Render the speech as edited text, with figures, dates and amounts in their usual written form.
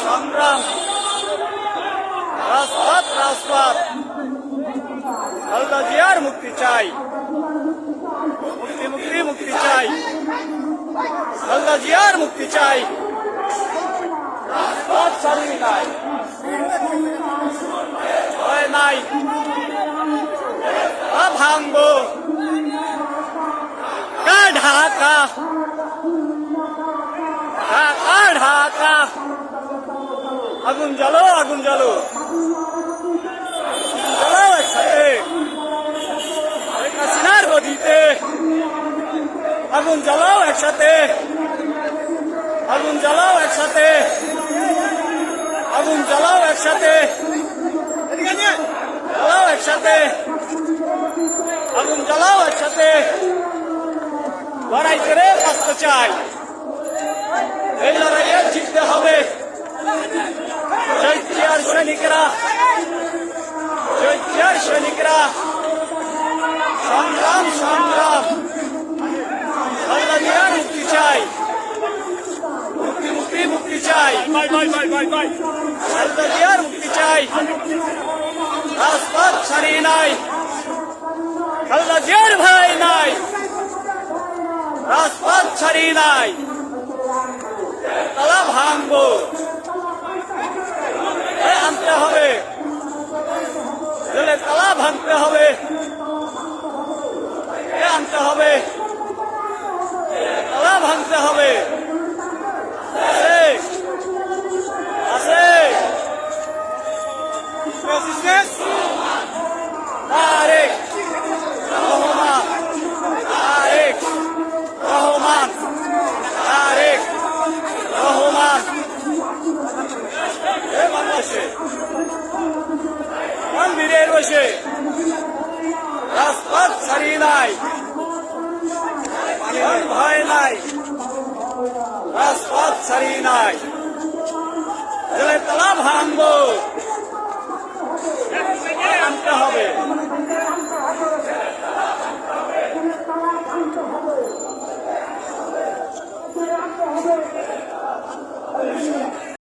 সংগ্রাম রাজপথ রাজপথ খালেদা জিয়ার মুক্তি চাই মুক্তি মুক্তি মুক্তি চাই খালেদা জিয়ার মুক্তি চাই রাজপথ ছাড়ি নাই ভয় নাই ভাঙবো ঢাকা ঢাকা ঢাকা আগুন জ্বালো আগুন জ্বালো জ্বালাও একসাথে শেখ হাসিনার গদিতে আগুন জ্বালাও একসাথে আগুন জ্বালাও একসাথে আগুন জ্বালাও একসাথে জ্বালাও একসাথে আগুন জ্বালাও একসাথে লড়াই করে বাঁচতে চাই এই লড়াইয়ে জিততে হবে জয় সৈনিকরা জয় সৈনিকরা সংগ্রাম সংগ্রাম খালেদা জিয়ার মুক্তি চাই মুক্তি মুক্তি মুক্তি চাই খালেদা জিয়ার মুক্তি চাই রাজপথ ছাড়ি নাই খালেদা জিয়ার ভাই নাই রাজপথ ছাড়ি নাই তালা ভাঙবো আনতে হবে তালা ভাঙতে হবে আনতে হবে তালা ভাঙতে হবে আছে তারেক রহমান তারেক রহমান তারেক রহমান বাংলাদেশে মন্দিরের বসে রাজপথ ছাড়ি নাই ভয় নাই রাজপথ ছাড়ি নাই